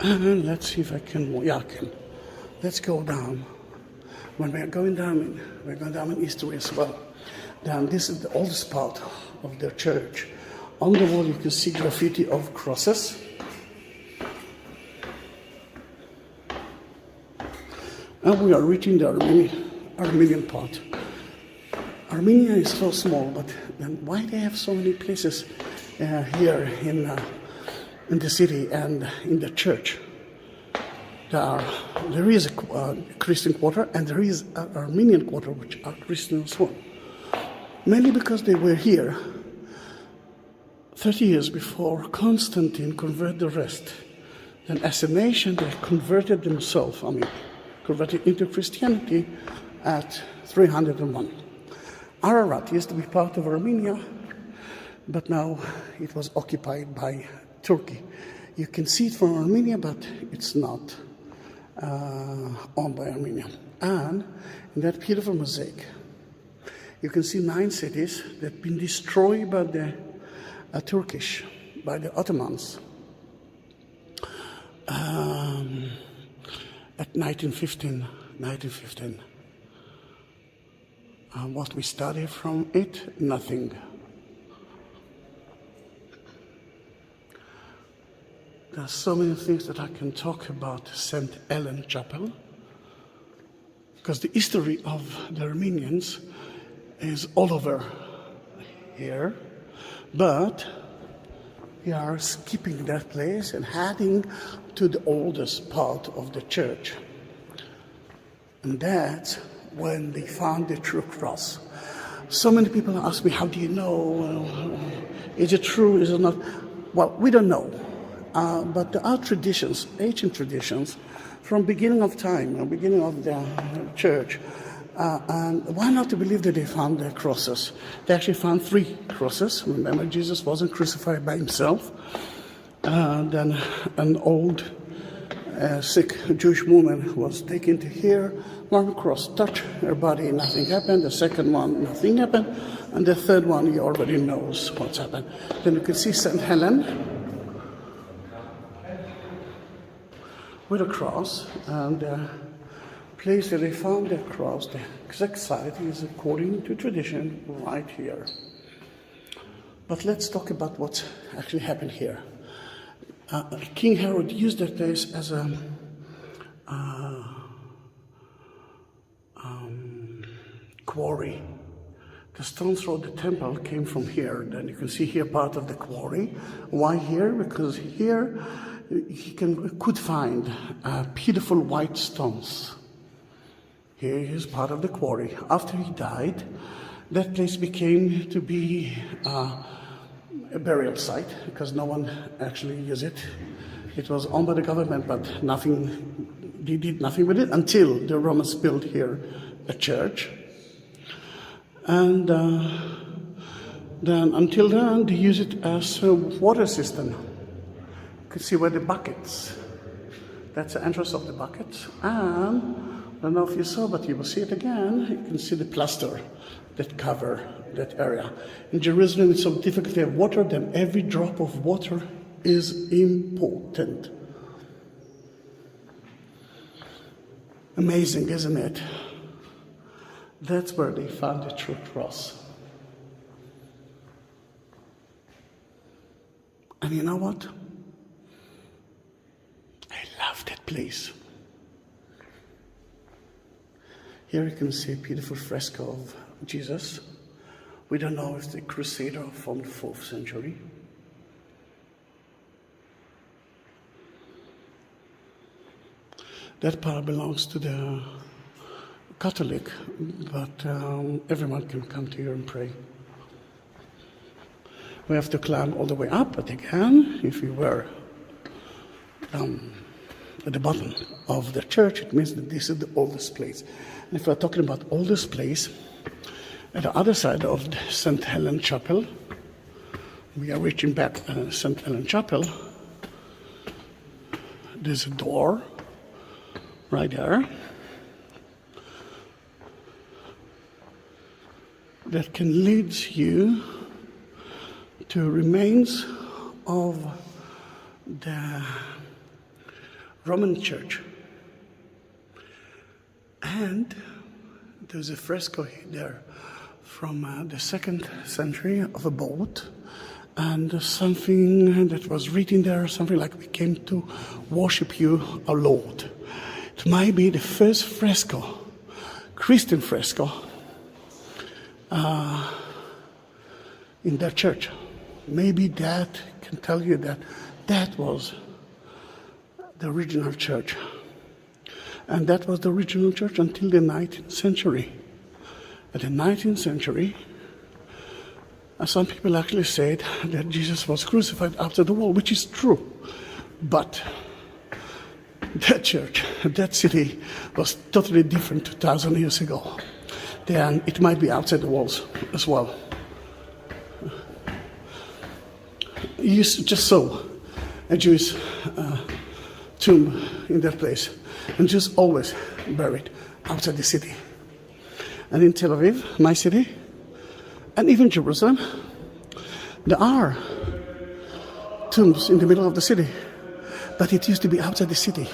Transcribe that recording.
And let's see if I can, yeah, I can. Let's go down. When we're going down in history as well. Then this is the oldest part of the church. On the wall you can see graffiti of crosses. And we are reaching the Armenian part. Armenia is so small, but then why they have so many places here in the city and in the church? There is a Christian quarter and there is an Armenian quarter, which are Christian as well. Mainly because they were here 30 years before Constantine converted the rest. Then as a nation, they converted themselves, converted into Christianity at 301. Ararat used to be part of Armenia, but now it was occupied by Turkey. You can see it from Armenia, but it's not owned by Armenia. And in that beautiful mosaic, you can see 9 cities that have been destroyed by the Turkish, by the Ottomans at 1915. What we study from it, nothing. There are so many things that I can talk about St. Helena Chapel, because the history of the Armenians is all over here, but we are skipping that place and heading to the oldest part of the church. And that's when they found the true cross. So many people ask me, how do you know? Is it true, is it not? Well, we don't know. But there are traditions, ancient traditions, from beginning of time, beginning of the church. And why not to believe that they found the crosses? They actually found 3 crosses. Remember, Jesus wasn't crucified by himself. Then an old, sick Jewish woman was taken to here. One cross touched her body, nothing happened. The second one, nothing happened. And the third one, he already knows what's happened. Then you can see St. Helen with a cross, and the place where they found the cross, the exact site is according to tradition right here. But let's talk about what's actually happened here. King Herod used that place as a quarry. The stones for the temple came from here. Then you can see here part of the quarry. Why here? Because here he could find beautiful white stones. Here is part of the quarry. After he died, that place became to be a burial site because no one actually used it. It was owned by the government, but they did nothing with it until the Romans built here a church. And then until then, they used it as a water system. You can see where the buckets, that's the entrance of the buckets. And I don't know if you saw, but you will see it again. You can see the plaster that cover that area. In Jerusalem, it's so difficult to have water, then every drop of water is important. Amazing, isn't it? That's where they found the true cross. And you know what? I love that place. Here you can see a beautiful fresco of Jesus. We don't know if the Crusader from the 4th century. That part belongs to the Catholic, but everyone can come to here and pray. We have to climb all the way up, but again, if you were at the bottom of the church, it means that this is the oldest place. And if we're talking about oldest place, at the other side of the St. Helena Chapel, we are reaching back St. Helena Chapel. There's a door right there that can lead you to remains of the Roman church. And there's a fresco there from the 2nd century of a boat, and something that was written there, something like, "We came to worship you, our Lord." It might be the first fresco, Christian fresco, in that church. Maybe that can tell you that that was the original church. And that was the original church until the 19th century. At the 19th century, some people actually said that Jesus was crucified after the war, which is true. But that church, that city, was totally different 2,000 years ago. Then it might be outside the walls as well. You just saw a Jewish tomb in that place, and Jews always buried outside the city. And in Tel Aviv, my city, and even Jerusalem, there are tombs in the middle of the city, but it used to be outside the city.